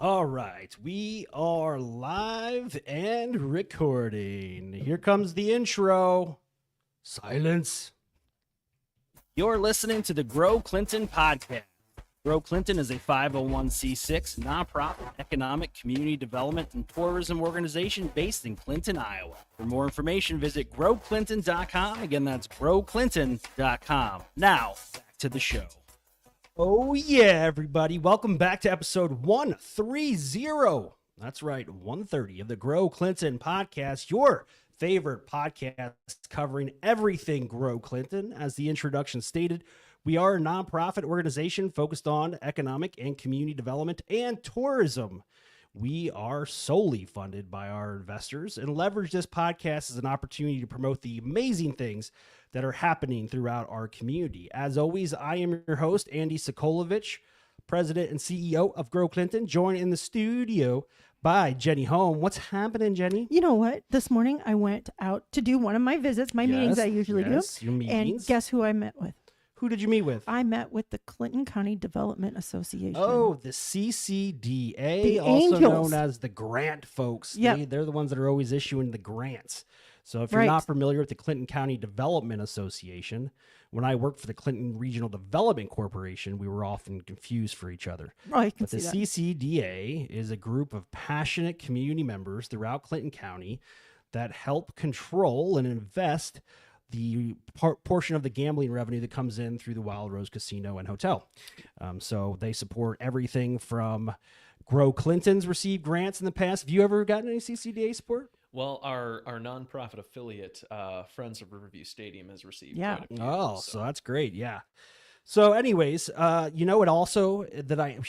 All right, we are live and recording. Here comes the intro. Silence. You're listening to the Grow Clinton podcast. Grow Clinton is a 501c6 nonprofit economic, community development, and tourism organization based in Clinton, Iowa. For more information, visit growclinton.com. Again, that's growclinton.com. Now, back to the show. Oh, yeah, everybody. Welcome back to episode 130. That's right, 130 of the Grow Clinton podcast, your favorite podcast covering everything Grow Clinton. As the introduction stated, we are a nonprofit organization focused on economic and community development and tourism. We are solely funded by our investors and leverage this podcast as an opportunity to promote the amazing things that are happening throughout our community. As always, I am your host, Andy Sokolovich, President and CEO of Grow Clinton, joined in the studio by Jenny Home. What's happening, Jenny? You know what? This morning I went out to do one of my visits, my meetings I usually do. Your meetings. And guess who I met with? Who did you meet with? I met with the Clinton County Development Association. Oh, the CCDA, The also Angels. known as the grant folks. Yep. They're the ones that are always issuing the grants. So if you're Right. not familiar with the Clinton County Development Association, when I worked for the Clinton Regional Development Corporation, we were often confused for each other. Oh, I can But the see that. CCDA is a group of passionate community members throughout Clinton County that help control and invest the portion of the gambling revenue that comes in through the Wild Rose Casino and Hotel. So they support everything from Grow Clinton's received grants in the past. Have you ever gotten any CCDA support? Well, our nonprofit affiliate, Friends of Riverview Stadium, has received Yeah. quite a few. Oh, so that's great. Yeah. So anyways, you know what also that I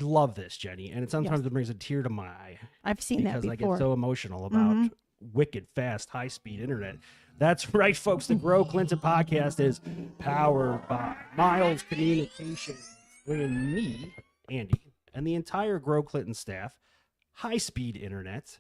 love this, Jenny, and it sometimes it brings a tear to my eye I've seen that because I before. get so emotional about wicked fast, high-speed internet. That's right, folks. The Grow Clinton podcast is powered by Miles Communications, bringing me, Andy, and the entire Grow Clinton staff high-speed internet,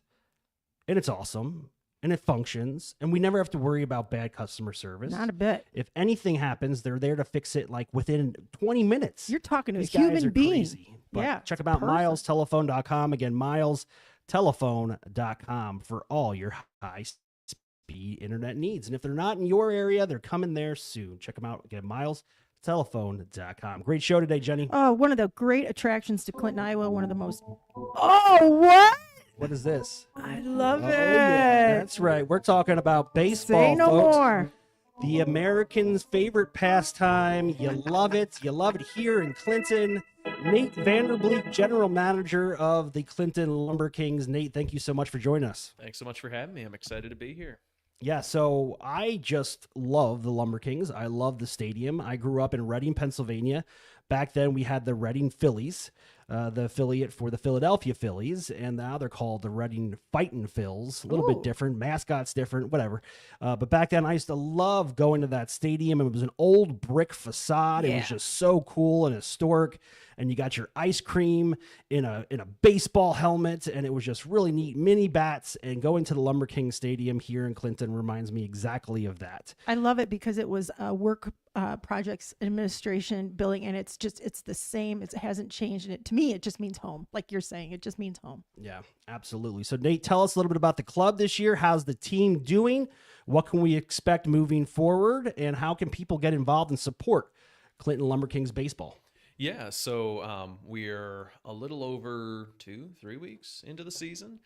and it's awesome, and it functions, and we never have to worry about bad customer service. Not a bit. If anything happens, they're there to fix it like within 20 minutes. You're talking to These a guys human are being. crazy. But Yeah, check them out, perfect. milestelephone.com. Again, milestelephone.com for all your high-speed internet needs. And if they're not in your area, they're coming there soon. Check them out. Again, milestelephone.com. Great show today, Jenny. Oh, one of the great attractions to Clinton, Iowa. One of the most. Oh, what? What is this? I love Oh, it. yeah, that's right. We're talking about baseball, Say no folks. more. The Americans' favorite pastime. You love it. You love it here in Clinton. Nate Vander Bleek, General Manager of the Clinton LumberKings. Nate, thank you so much for joining us. Thanks so much for having me. I'm excited to be here. Yeah, so I just love the LumberKings. I love the stadium. I grew up in Reading, Pennsylvania. Back then, we had the Reading Phillies, the affiliate for the Philadelphia Phillies, and now they're called the Reading Fightin' Phils. A little bit different, mascots different, whatever. But back then, I used to love going to that stadium. It was an old brick facade. It was just so cool and historic. And you got your ice cream in a baseball helmet, and it was just really neat. Mini bats, and going to the LumberKings Stadium here in Clinton reminds me exactly of that. I love it because it was work projects administration billing, and it's the same. It hasn't changed, and to me it just means home. Like you're saying, it just means home. Yeah, absolutely. So Nate, tell us a little bit about the club this year. How's the team doing? What can we expect moving forward? And how can people get involved and support Clinton LumberKings baseball? Yeah, so we're a little over 2-3 weeks into the season,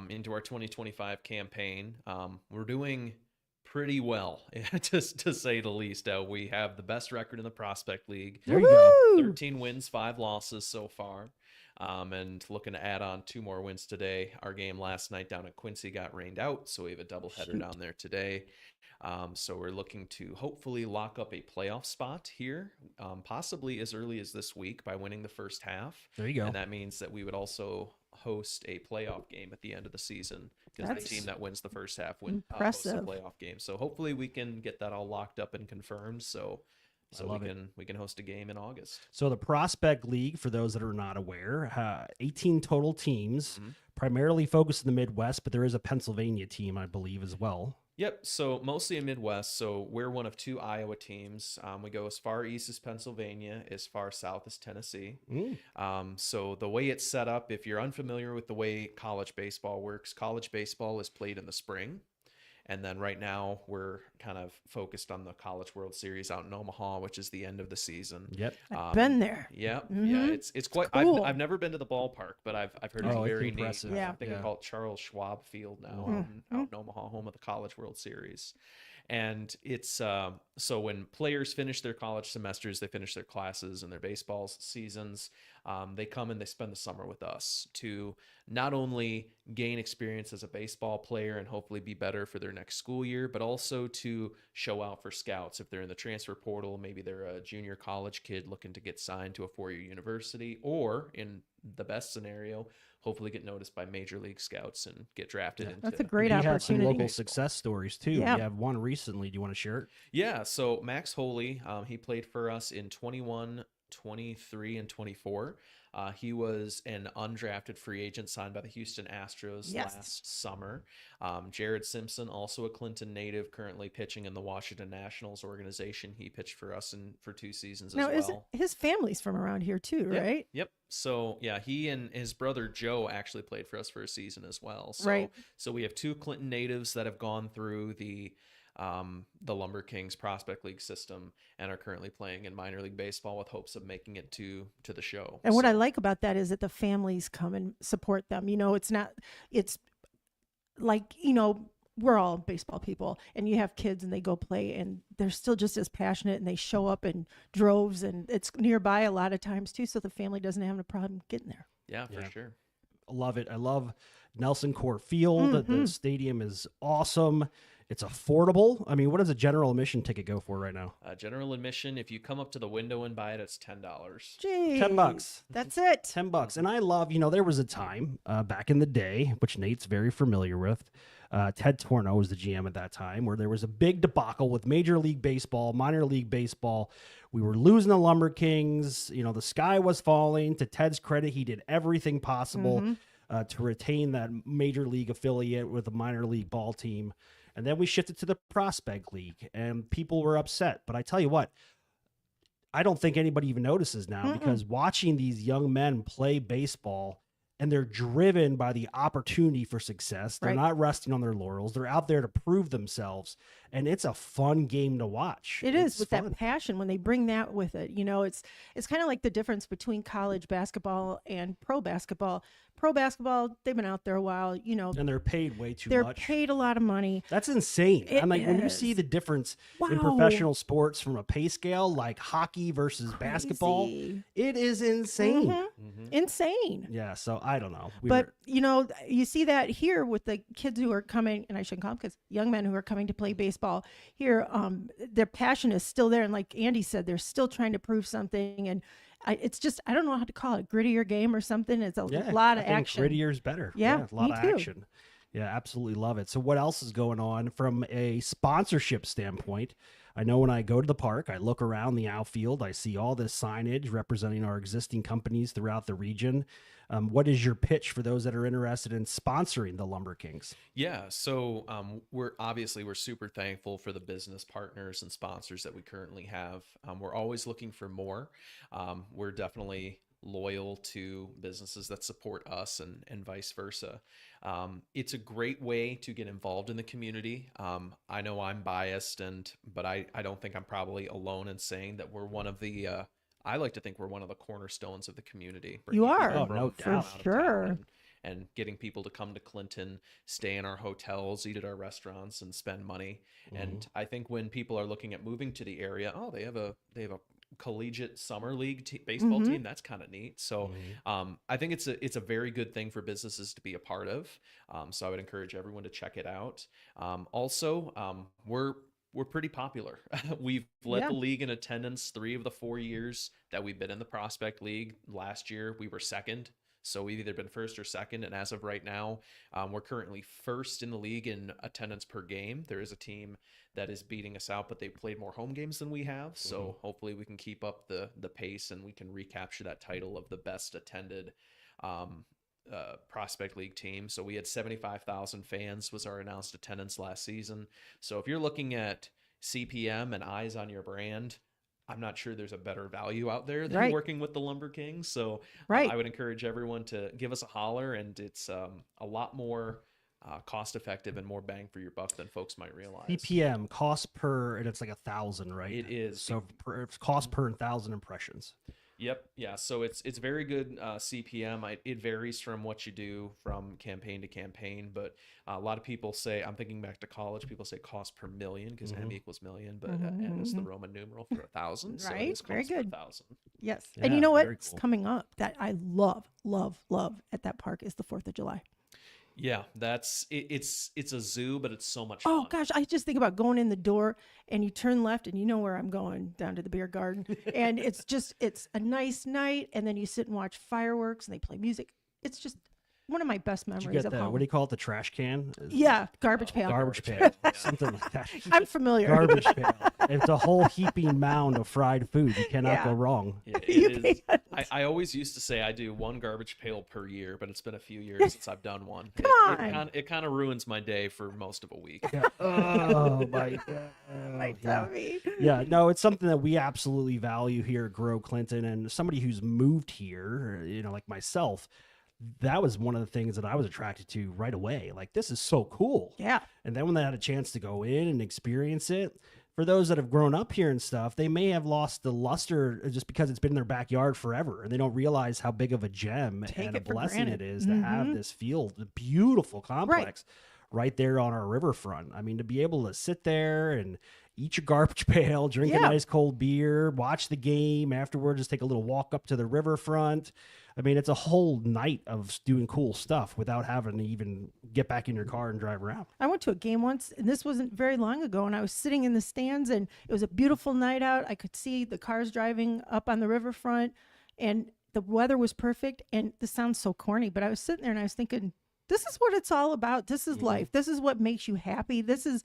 into our 2025 campaign. We're doing pretty well, to say the least. We have the best record in the Prospect League. There you go. 13 wins, 5 losses so far. And looking to add on 2 more wins today. Our game last night down at Quincy got rained out, so we have a doubleheader down there today. So we're looking to hopefully lock up a playoff spot here, possibly as early as this week by winning the first half. There you go. And that means that we would also host a playoff game at the end of the season, because the That's team that wins the first half would host a impressive. playoff game. So hopefully we can get that all locked up and confirmed. So we can host a game in August. So the Prospect League, for those that are not aware, 18 total teams, primarily focused in the Midwest, but there is a Pennsylvania team, I believe, as well. Yep. So mostly in Midwest. So we're one of 2 Iowa teams. We go as far east as Pennsylvania, as far south as Tennessee. So the way it's set up, if you're unfamiliar with the way college baseball works, college baseball is played in the spring. And then right now we're kind of focused on the College World Series out in Omaha, which is the end of the season. Yep. I've been there. Yeah, Mhm. it's quite. cool. I've never been to the ballpark, but I've heard Oh, it's it's very impressive. neat. Yeah. I think they call it Charles Schwab Field now, out in Omaha, home of the College World Series. And it's so when players finish their college semesters, they finish their classes and their baseball seasons, they come and they spend the summer with us to not only gain experience as a baseball player and hopefully be better for their next school year, but also to show out for scouts. If they're in the transfer portal, maybe they're a junior college kid looking to get signed to a 4-year university, or in the best scenario, hopefully get noticed by major league scouts and get drafted into. That's a great You had some opportunity. local baseball. success stories too. Yeah. You have one recently. Do you want to share it? Yeah, so Max Holy, he played for us in 21, 23, and 24. He was an undrafted free agent signed by the Houston Astros Yes. last summer. Jared Simpson, also a Clinton native, currently pitching in the Washington Nationals organization. He pitched for us for 2 seasons Now, as well. his family's from around here too, Yep, right? Yep. So yeah, he and his brother Joe actually played for us for a season as well. So, Right. So we have 2 Clinton natives that have gone through the LumberKings Prospect League system and are currently playing in minor league baseball with hopes of making it to the show. And what I So, like about that is that the families come and support them. It's like, we're all baseball people, and you have kids and they go play and they're still just as passionate, and they show up in droves, and it's nearby a lot of times too. So the family doesn't have a problem getting there. yeah, for Yeah. sure. I love it. I love NelsonCorp Field. The stadium is awesome. It's affordable. I mean, what does a general admission ticket go for right now? General admission, if you come up to the window and buy it, it's $10. Gee, $10. That's it. $10. And I love, there was a time back in the day, which Nate's very familiar with. Ted Torno was the GM at that time, where there was a big debacle with Major League Baseball, minor league baseball. We were losing the Lumber Kings. The sky was falling. To Ted's credit, he did everything possible to retain that major league affiliate with a minor league ball team. And then we shifted to the Prospect League, and people were upset. But I tell you what, I don't think anybody even notices now, because watching these young men play baseball, and they're driven by the opportunity for success. They're Right. not resting on their laurels. They're out there to prove themselves, and it's a fun game to watch. It is, It's with fun. that passion when they bring that with it. It's kind of like the difference between college basketball and pro basketball. Pro basketball, they've been out there a while. And they're paid way too They're much. paid a lot of money. That's insane. It I'm like, when you see is. the difference in Wow. professional sports from a pay scale, like hockey versus basketball, Crazy. it is insane. Insane. Yeah, so I don't know. But you see that here with the kids who are coming, and I shouldn't call them kids, young men who are coming to play baseball here. Their passion is still there, and like Andy said, they're still trying to prove something. And it's just, I don't know how to call it, a grittier game or something. It's a lot of I think action. grittier is better. Yeah, a lot me of too. action. Yeah, absolutely love it. So what else is going on from a sponsorship standpoint? I know when I go to the park, I look around the outfield, I see all this signage representing our existing companies throughout the region. What is your pitch for those that are interested in sponsoring the Lumber Kings? Yeah, so we're super thankful for the business partners and sponsors that we currently have. We're always looking for more. We're definitely loyal to businesses that support us and vice versa. It's a great way to get involved in the community. I know I'm biased, but I don't think I'm probably alone in saying that we're one of the I like to think we're one of the cornerstones of the community. You bringing are. people Oh, from- no from doubt. out of Sure. town and getting people to come to Clinton, stay in our hotels, eat at our restaurants, and spend money. And I think when people are looking at moving to the area, they have a collegiate summer league baseball team. That's kind of neat. So I think it's a very good thing for businesses to be a part of. So I would encourage everyone to check it out. Also, we're pretty popular. We've led the league in attendance 3 of the 4 years that we've been in the Prospect League. Last year, we were second. So we've either been first or second. And as of right now, we're currently first in the league in attendance per game. There is a team that is beating us out, but they played more home games than we have. So hopefully we can keep up the pace and we can recapture that title of the best attended prospect league team. So we had 75,000 fans was our announced attendance last season. So if you're looking at CPM and eyes on your brand, I'm not sure there's a better value out there than working with the Lumber Kings. So I would encourage everyone to give us a holler, and it's a lot more cost effective and more bang for your buck than folks might realize. CPM, cost per, and it's like 1,000, right? It is. So cost per 1,000 impressions. Yep. Yeah. So it's very good CPM. It varies from what you do from campaign to campaign, but a lot of people say, I'm thinking back to college, people say cost per million because M equals million, but N is the Roman numeral for 1,000. So Right. it's Very cost per good. 1,000. Yes. Yeah, And you know very what's cool. coming up that I love at that park is the 4th of July. Yeah, it's a zoo, but it's so much Oh fun. gosh, I just think about going in the door and you turn left and you know where I'm going, down to the beer garden. And it's a nice night, and then you sit and watch fireworks and they play music. It's just one of my best Did you memories get of the, home. what do you call it? The trash can? Yeah, garbage pail. Garbage pail. Something like that. I'm familiar. Garbage pail. It's a whole heaping mound of fried food. You cannot go wrong. Yeah, You it is. can't. I always used to say I do one garbage pail per year, but it's been a few years since I've done one. It kind of ruins my day for most of a week. Yeah. Oh my God. My Yeah. tummy. Yeah, no, it's something that we absolutely value here at Grow Clinton, and somebody who's moved here, like myself, that was one of the things that I was attracted to right away. Like, this is so cool. Yeah. And then when they had a chance to go in and experience it, for those that have grown up here and stuff, they may have lost the luster just because it's been in their backyard forever, and they don't realize how big of a gem and a it for blessing granted. it is to have this field, the beautiful complex Right. right there on our riverfront. I mean, to be able to sit there and eat your garbage pail, drink a Yeah. nice cold beer, watch the game afterwards, just take a little walk up to the riverfront. I mean, it's a whole night of doing cool stuff without having to even get back in your car and drive around. I went to a game once, and this wasn't very long ago, and I was sitting in the stands, and it was a beautiful night out. I could see the cars driving up on the riverfront, and the weather was perfect. And this sounds so corny, but I was sitting there and I was thinking, this is what it's all about. This is life. This is what makes you happy. This is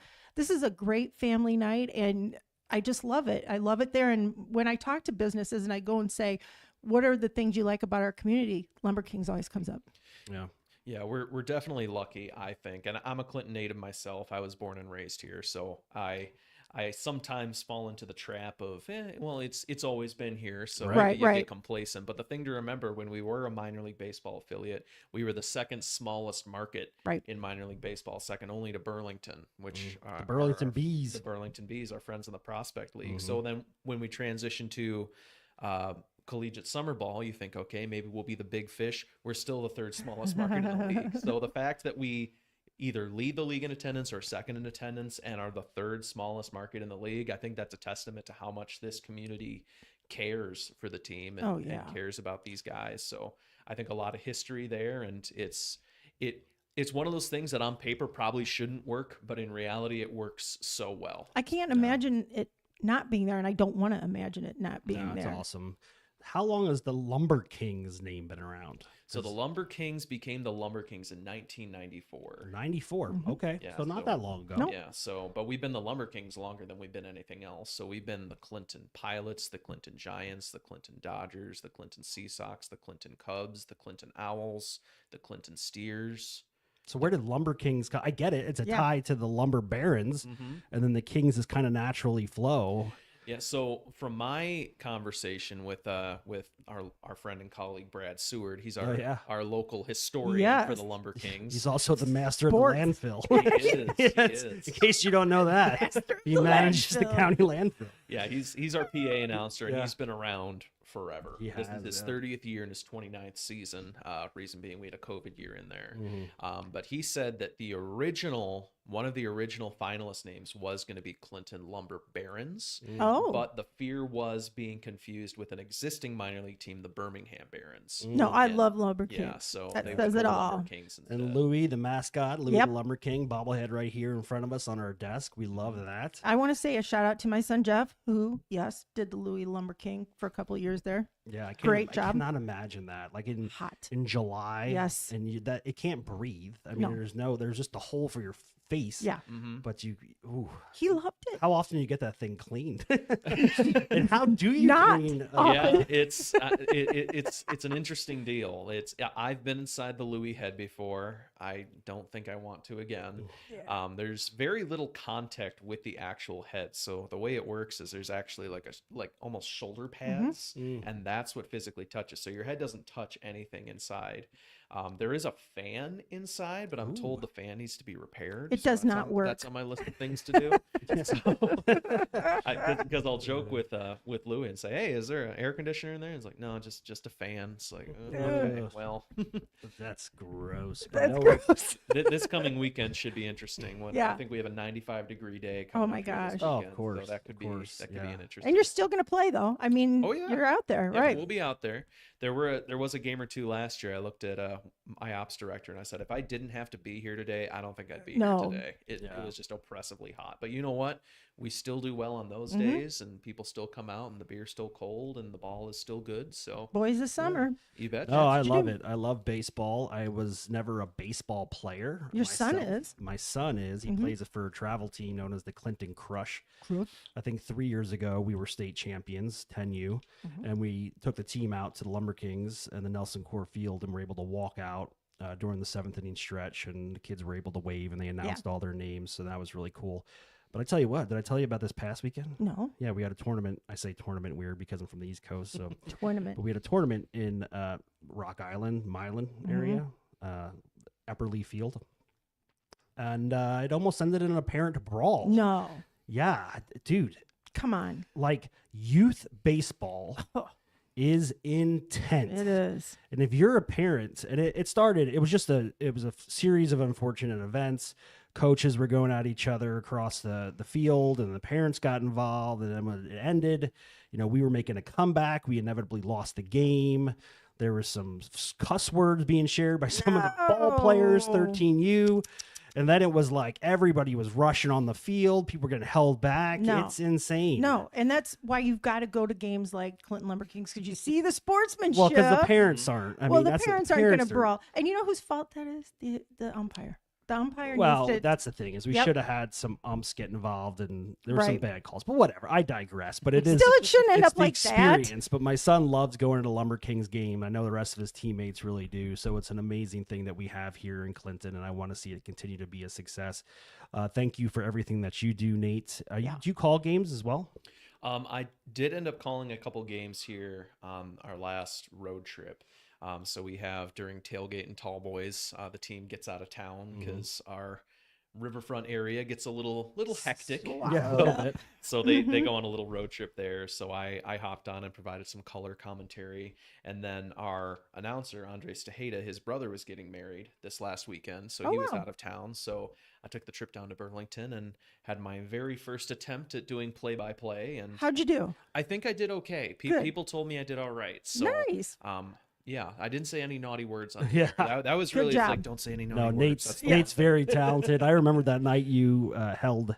a great family night, and I just love it. I love it there. And when I talk to businesses and I go and say, what are the things you like about our community? Lumber Kings always comes up. Yeah. Yeah, we're definitely lucky, I think. And I'm a Clinton native myself. I was born and raised here, so I sometimes fall into the trap of, well, it's always been here, so Right, you right. get complacent. But the thing to remember, when we were a minor league baseball affiliate, we were the second smallest market in minor league baseball, second only to Burlington, which The Burlington Bees. The Burlington Bees, our friends in the Prospect League. So then when we transitioned to collegiate summer ball, you think, okay, maybe we'll be the big fish. We're still the third smallest market in the league. So the fact that we either lead the league in attendance or second in attendance and are the third smallest market in the league, I think that's a testament to how much this community cares for the team and cares about these guys. So I think a lot of history there, and it's one of those things that on paper probably shouldn't work, but in reality it works so well. I can't imagine it not being there, and I don't want to imagine it not being That's there. awesome. How long has the Lumber Kings name been around? So the Lumber Kings became the Lumber Kings in 1994. 94. Okay. Yeah, so not that long ago. Nope. Yeah, but we've been the Lumber Kings longer than we've been anything else. So we've been the Clinton Pilots, the Clinton Giants, the Clinton Dodgers, the Clinton Sea Sox, the Clinton Cubs, the Clinton Owls, the Clinton Steers. So where did Lumber Kings come? I get it. It's a tie to the Lumber Barons, Mm-hmm. and then the Kings is kind of naturally flow. Yeah, so from my conversation with our friend and colleague Brad Seward, he's our local historian for the Lumber Kings. He's also the master Sports. of the landfill. He is. Yes, in case you don't know that, he manages the landfill. county landfill. Yeah, he's our PA announcer, and Yeah. he's been around forever. He This has, is his yeah. 30th year and his 29th season. Reason being, we had a COVID year in there. Mm-hmm. But he said that one of the original finalist names was going to be Clinton Lumber Barons. Oh. But the fear was being confused with an existing minor league team, the Birmingham Barons. No, I And- love Lumber Kings. Yeah, so That they says were it the all. Lumber Kings instead. And Louis, the mascot, Louis Yep. the Lumber King, bobblehead right here in front of us on our desk. We love that. I want to say a shout out to my son Jeff, who, yes, did the Louis Lumber King for a couple of years there. Yeah, I can't, Great I job. cannot imagine that. Like Hot. in July, Yes. and that it can't breathe. I mean, there's just a hole for your face. Yeah. But He loved it. how often do you get that thing cleaned? And how do you Not clean? Yeah, it's it's an interesting deal. I've been inside the Louis head before. I don't think I want to again. There's very little contact with the actual head. So the way it works is there's actually like almost shoulder pads, and that's what physically touches. So your head doesn't touch anything inside. There is a fan inside, but I'm told the fan needs to be repaired. It does not work. That's on my list of things to do. Because I'll joke with Louis and say, "Hey, is there an air conditioner in there?" And it's like, "No, just a fan." It's like, okay, well, That's gross. That's gross. this coming weekend should be interesting. Yeah. I think we have a 95-degree day. Oh my coming up here this gosh. Oh, of weekend, course, so that could of be course, an interesting. And you're still going to play, though. I mean, Oh, yeah. you're out there, Yeah, right? we'll be out there. There was a game or two last year. I looked at my ops director and I said, if I didn't have to be here today, I don't think I'd be No. here today. It was just oppressively hot. But you know what? We still do well on those days, and people still come out, and the beer's still cold, and the ball is still good. So Boys of summer. you bet. Oh, I what you love do. it. I love baseball. I was never a baseball player. Your son myself. is. My son is. He plays for a travel team known as the Clinton Crush. I think 3 years ago we were state champions, 10U, and we took the team out to the LumberKings and the NelsonCorp Field, and were able to walk out during the 7th inning stretch, and the kids were able to wave, and they announced all their names, so that was really cool. But I tell you what, did I tell you about this past weekend? No. Yeah, we had a tournament. I say tournament weird because I'm from the East Coast, so Tournament. but we had a tournament in Rock Island, Milan area, Epperly Field, and it almost ended in an apparent brawl. No. Yeah, dude, Come on. like youth baseball is intense. It is. And if you're a parent, and it started, it was a series of unfortunate events. Coaches were going at each other across the field, and the parents got involved. And then when it ended, we were making a comeback. We inevitably lost the game. There was some cuss words being shared by some of the ball players, 13U. And then it was like everybody was rushing on the field. People were getting held back. No. It's insane. No, and that's why you've got to go to games like Clinton LumberKings, because you see the sportsmanship. Well, because the parents aren't. I mean, the that's parents aren't going to brawl. And you know whose fault that is? The umpire. The umpire Well, needs to... that's the thing, is we Yep. should have had some umps get involved, and there were some Right. bad calls. But whatever, I digress. But it shouldn't end it's up the like that. experience. But my son loves going to the LumberKings game. I know the rest of his teammates really do. So it's an amazing thing that we have here in Clinton, and I want to see it continue to be a success. Thank you for everything that you do, Nate. Do you call games as well? I did end up calling a couple games here on our last road trip. So we have during tailgate and tall boys, the team gets out of town because our riverfront area gets a little hectic. Yeah, a little bit. So they go on a little road trip there. So I hopped on and provided some color commentary. And then our announcer, Andres Tejeda, his brother was getting married this last weekend. So he was out of town. So I took the trip down to Burlington and had my very first attempt at doing play-by-play. And How'd you do? I think I did okay. Good. People told me I did all right. So, Nice. yeah, I didn't say any naughty words on Yeah. that was Good really job. like, don't say any naughty No, words. Nate's That's Nate's very talented. I remember that night you held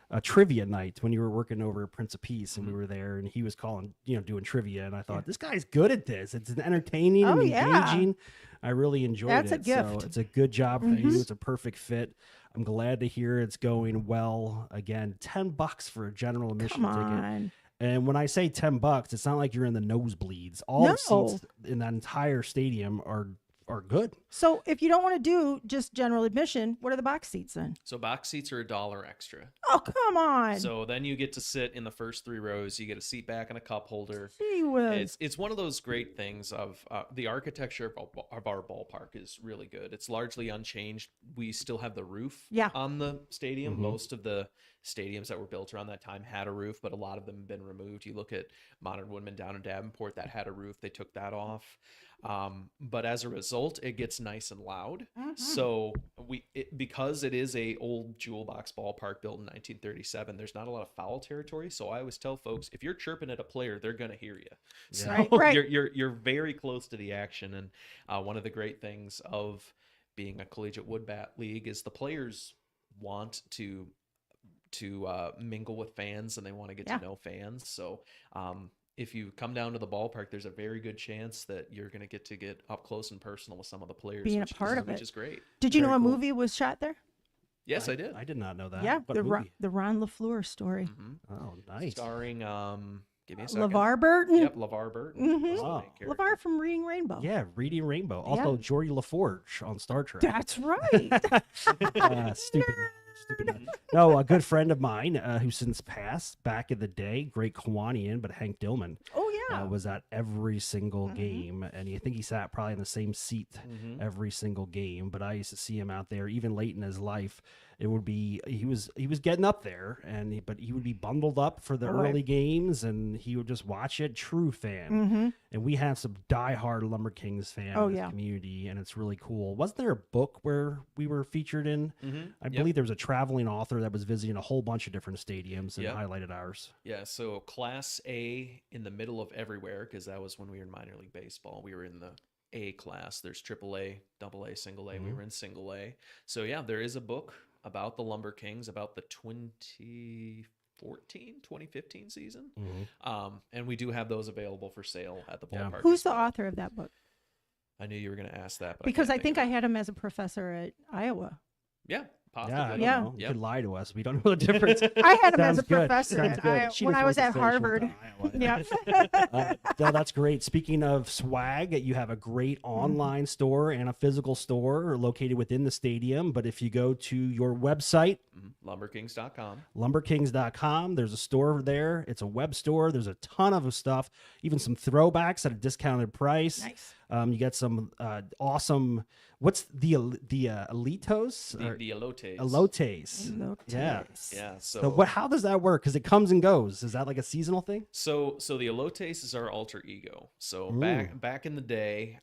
a trivia night when you were working over at Prince of Peace, and we were there, and he was calling, doing trivia, and I thought, this guy's good at this. It's entertaining and engaging. I really enjoyed That's a it. gift. So it's a good job for you. It's a perfect fit. I'm glad to hear it's going well. Again, $10 for a general admission Come ticket. on. And when I say $10, it's not like you're in the nosebleeds. All the seats in that entire stadium are good. So if you don't want to do just general admission, what are the box seats then? So box seats are $1 extra. Oh, come on. So then you get to sit in the first 3 rows. You get a seat back and a cup holder. Gee whiz. It's one of those great things of the architecture of our ballpark is really good. It's largely unchanged. We still have the roof on the stadium. Most of the stadiums that were built around that time had a roof, but a lot of them have been removed. You look at Modern Woodman down in Davenport, that had a roof. They took that off. But as a result, it gets nice and loud. So because it is a old jewel box ballpark built in 1937, there's not a lot of foul territory. So I always tell folks, if you're chirping at a player, they're going to hear you. So Right. you're very close to the action. And one of the great things of being a collegiate wood bat league is the players want to mingle with fans, and they want to get to know fans. So if you come down to the ballpark, there's a very good chance that you're going to get up close and personal with some of the players, Being a which part is, of which it. is great. Did you Very know a cool. movie was shot there? Yes, I did. I did not know that. Yeah, What the movie? Ron LaFleur story. Mhm. Oh, nice. Starring, give me a second. LeVar Burton. Yep, LeVar Burton. Mhm. was the Oh. main character. LeVar from Reading Rainbow. Yeah, Reading Rainbow. Also, Yeah. Geordie LaForge on Star Trek. That's right. Stupid. No, a good friend of mine who since passed back in the day, great Kiwanian, but Hank Dillman Oh yeah. was at every single Mhm. game, and I think he sat probably in the same seat Mhm. every single game. But I used to see him out there, even late in his life. It would be he was getting up there, but he would be bundled up for the Right. early games, and he would just watch it. True fan. Mm-hmm. And we have some diehard Lumber Kings fans Oh, in this yeah. community, and it's really cool. Wasn't there a book where we were featured in? Mhm. I Yep. believe there was a traveling author that was visiting a whole bunch of different stadiums and Yep. highlighted ours. Yeah, so Class A in the middle of everywhere, because that was when we were in minor league baseball. We were in the A class. There's AAA, AA, single A. We Mhm. were in single A. So yeah, there is a book about the Lumber Kings, about the 2015 season. And we do have those available for sale at the Yeah. ballpark. Who's as the well. author of that book? I knew you were going to ask that, but Because I can't think of I it. had him as a professor at Iowa. Yeah, possibly. Yeah, I don't Yeah. know. You Yep. could lie to us. We don't know the difference. I had him as Sounds a good. professor Sounds at good. Iowa She when just I was went to at say she went to Harvard. Iowa. Yeah. No, that's great. Speaking of swag, you have a great online store and a physical store located within the stadium. But if you go to your website, LumberKings.com. lumberkings.com, there's a store there. It's a web store. There's a ton of stuff, even some throwbacks at a discounted price. Nice. You get some awesome. What's the Elitos? The Elotes. Elotes. Yeah. Yeah. So what? How does that work? Because it comes and goes. Is that like a seasonal thing? So the Elotes is our alter ego. So back in the day,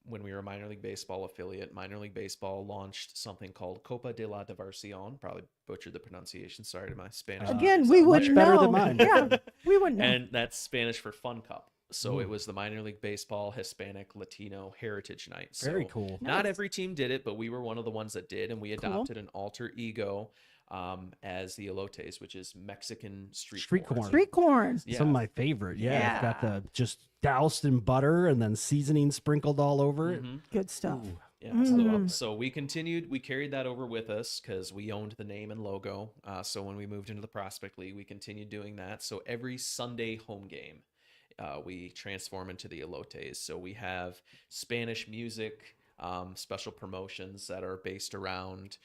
when we were a minor league baseball affiliate, minor league baseball launched something called Copa de la Diversión. Probably butchered the pronunciation. Sorry to my Spanish. Again, teachers we out wouldn't there. better know. than mine. Yeah, we wouldn't know. And that's Spanish for Fun Cup. So it Ooh. was the minor league baseball Hispanic Latino Heritage Night. So Very cool. Not Nice. every team did it, but we were one of the ones that did, and we Cool. adopted an alter ego as the Elotes, which is Mexican street corn. Street corn. Yeah. Some of my favorite. Yeah. It's got Yeah. the just doused in butter and then seasoning sprinkled all over it. Mhm. Good stuff. Ooh. Yeah, Mm. so we carried that over with us because we owned the name and logo. So when we moved into the Prospect League, we continued doing that. So every Sunday home game, we transform into the Elotes. So we have Spanish music, special promotions that are based around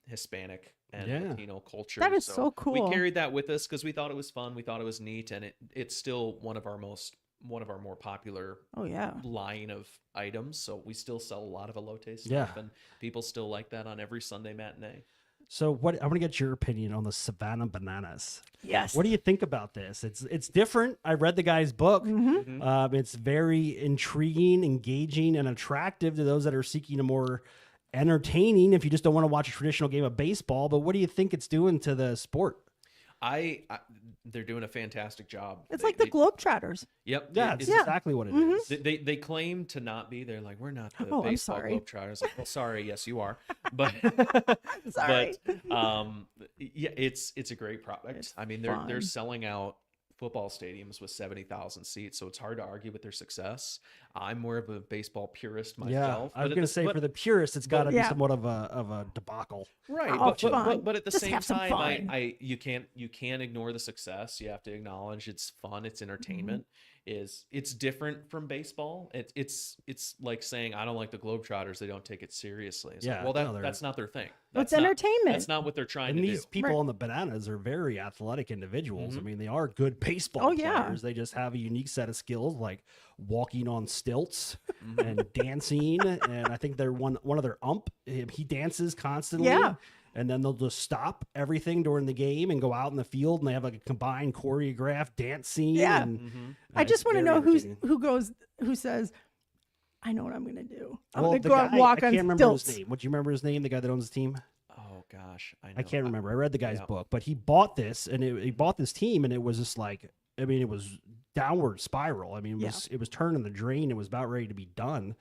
Hispanic and Yeah. Latino culture. That is so cool. We carried that with us because we thought it was fun. We thought it was neat, and it's still one of our more popular Oh yeah. line of items. So we still sell a lot of elote stuff, Yeah. and people still like that on every Sunday matinee. So what I want to get your opinion on the Savannah Bananas. Yes. What do you think about this? It's different. I read the guy's book. Mm-hmm. It's very intriguing, engaging, and attractive to those that are seeking a more entertaining if you just don't want to watch a traditional game of baseball. But what do you think it's doing to the sport? They're doing a fantastic job. It's They- like the they- Globetrotters. Yep. Yeah, it's- it's exactly what it is. They claim to not be. They're like, we're not the Oh, I'm baseball sorry. Globetrotters. Like, well, sorry, yes, you are. But Sorry. yeah, it's a great product. It's I mean, they're fun. selling out football stadiums with 70,000 seats, so it's hard to argue with their success. I'm more of a baseball purist Yeah, myself. I was but at going to the- say but- for the purists, it's got to be Yeah. somewhat of a debacle. Right, Oh, but, it's fun. but at the Just same have some time, fun. you can't ignore the success. You have to acknowledge it's fun, it's entertainment. It's different from baseball. It's like saying I don't like the Globetrotters. They don't take it seriously. It's like, Yeah, well, no, they're- that's not their thing. It's That's not- entertainment. That's not what they're trying And to these do. people Right. on the Bananas are very athletic individuals. I Mhm. mean, they are good baseball Oh, yeah. players. They just have a unique set of skills like walking on stilts Mhm. and dancing. And I think they're one of their he dances constantly. Yeah. And then they'll just stop everything during the game and go out in the field and they have like a combined choreographed dance scene. Yeah. And, Mhm. I it's just want to very know entertaining. who says, I know what I'm going to do. I'm Well, going the to go out guy, and walk I on can't remember stilts. his name. Would you remember his name? The guy that owns the team? Oh gosh, I know. I can't remember. I read the guy's yeah. book, but he bought this and he bought this team, and it was just like, I mean, it was downward spiral. I mean, Yeah. it was turning the drain. It was about ready to be done.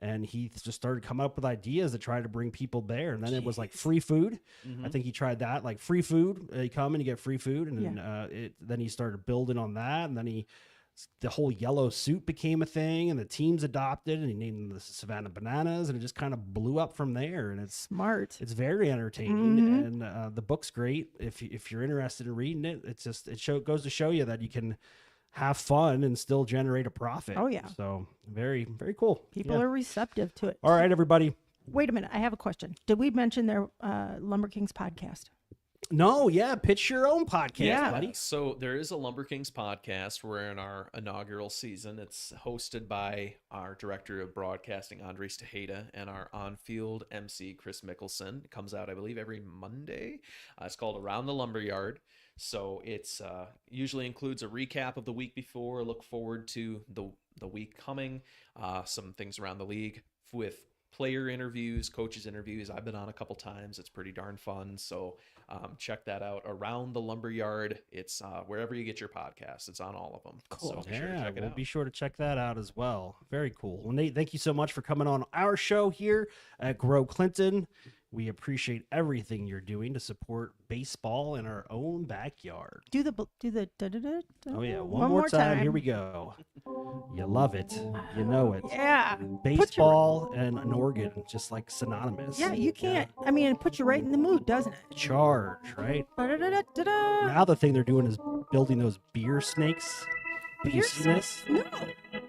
and he just started coming up with ideas to try to bring people there. And then it was like free food. I think he tried that, like free food. You come and you get free food, and then then he started building on that, and then the whole yellow suit became a thing, and the teams adopted, and he named them the Savannah Bananas, and it just kind of blew up from there. And it's smart. It's very entertaining, and the book's great. If you're interested in reading it, goes to show you that you can have fun and still generate a profit. Oh yeah. So very, very cool. People are receptive to it. All right, everybody. Wait a minute. I have a question. Did we mention their LumberKings podcast? No, pitch your own podcast, buddy. So there is a LumberKings podcast. We're in our inaugural season. It's hosted by our director of broadcasting, Andres Tejeda, and our on-field MC, Chris Mickelson. It comes out, I believe, every Monday. It's called Around the Lumberyard. So it's usually includes a recap of the week before, a look forward to the week coming, some things around the league with player interviews, coaches interviews. I've been on a couple times. It's pretty darn fun. So check that out. Around the Lumberyard. It's wherever you get your podcasts. It's on all of them. Cool. So be sure to check it out. Be sure to check that out as well. Very cool. Well, Nate, thank you so much for coming on our show here at Grow Clinton. We appreciate everything you're doing to support baseball in our own backyard. Do the da-da-da-da. Oh yeah, one more time. Here we go. You love it. You know it. Yeah. Baseball and an organ, just like synonymous. Yeah, you can't. I mean, it puts you right in the mood, doesn't it? Charge, right? Da-da-da-da-da. Now the thing they're doing is building those beer snakes. Have you seen this? No.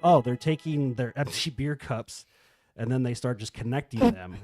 Oh, they're taking their empty beer cups, and then they start just connecting them.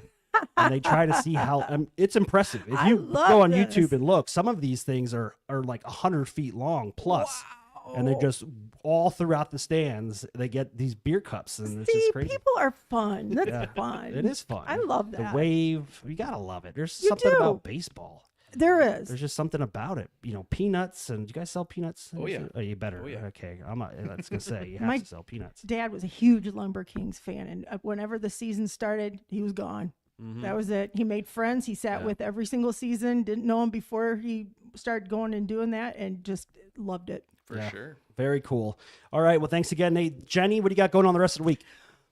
And they try to see how it's impressive. If you go on YouTube and look, some of these things are like 100 feet long plus. Wow. And they're just all throughout the stands. They get these beer cups, and it's just crazy. People are fun. That's fun. It is fun. I love that. The wave, you gotta love it. There's something about baseball. There is. There's just something about it. You know, peanuts. And do you guys sell peanuts? Oh yeah. Oh, you better. Oh, yeah. Okay, I was gonna say you have to sell peanuts. Dad was a huge LumberKings fan, and whenever the season started, he was gone. That was it. He made friends. He sat with every single season. Didn't know him before he started going and doing that, and just loved it. For sure. Very cool. All right. Well, thanks again, Nate. Jenny, what do you got going on the rest of the week?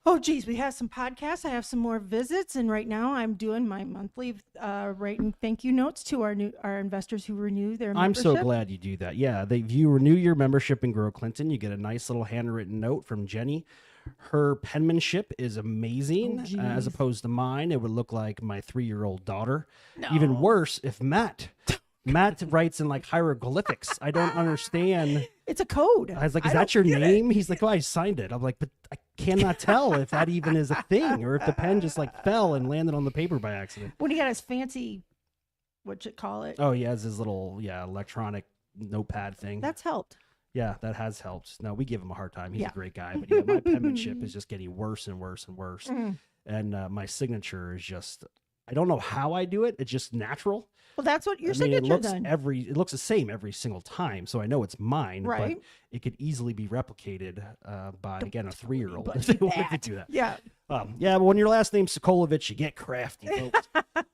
Oh, geez. We have some podcasts. I have some more visits. And right now I'm doing my monthly writing thank you notes to our investors who renew their membership. I'm so glad you do that. Yeah. If you renew your membership in Grow Clinton, you get a nice little handwritten note from Jenny. Her penmanship is amazing. As opposed to mine, it would look like my 3-year-old daughter. No. Even worse, if Matt writes in like hieroglyphics. I don't understand. It's a code. I was like, is that your name? He's like, oh, I signed it. I'm like, but I cannot tell if that even is a thing or if the pen just like fell and landed on the paper by accident. When he got his fancy, what'd you call it? Oh, he has his little, electronic notepad thing. That's helped. Yeah, that has helped. No, we give him a hard time. He's a great guy. But yeah, my penmanship is just getting worse and worse and worse. And my signature is just, I don't know how I do it. It's just natural. Well, that's what your signature then. It looks the same every single time, so I know it's mine. Right. But it could easily be replicated by, again, a 3-year-old if they wanted to do that. Yeah. But when your last name's Sokolovich, you get crafty, folks.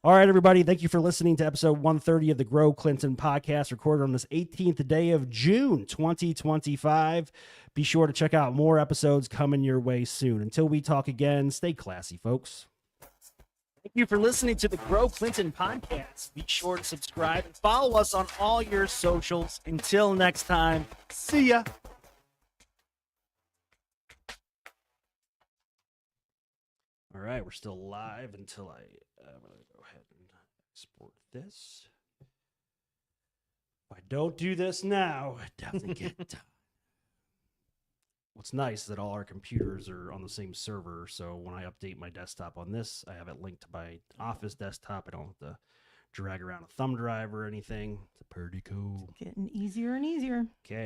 All right, everybody. Thank you for listening to episode 130 of the Grow Clinton podcast, recorded on this 18th day of June, 2025. Be sure to check out more episodes coming your way soon. Until we talk again, stay classy, folks. Thank you for listening to the Grow Clinton podcast. Be sure to subscribe and follow us on all your socials. Until next time, see ya. All right, we're still live until I'm going to go ahead and export this. If I don't do this now, it doesn't get done. What's nice is that all our computers are on the same server, so when I update my desktop on this, I have it linked to my office desktop. I don't have to drag around a thumb drive or anything. It's pretty cool. Getting easier and easier. Okay.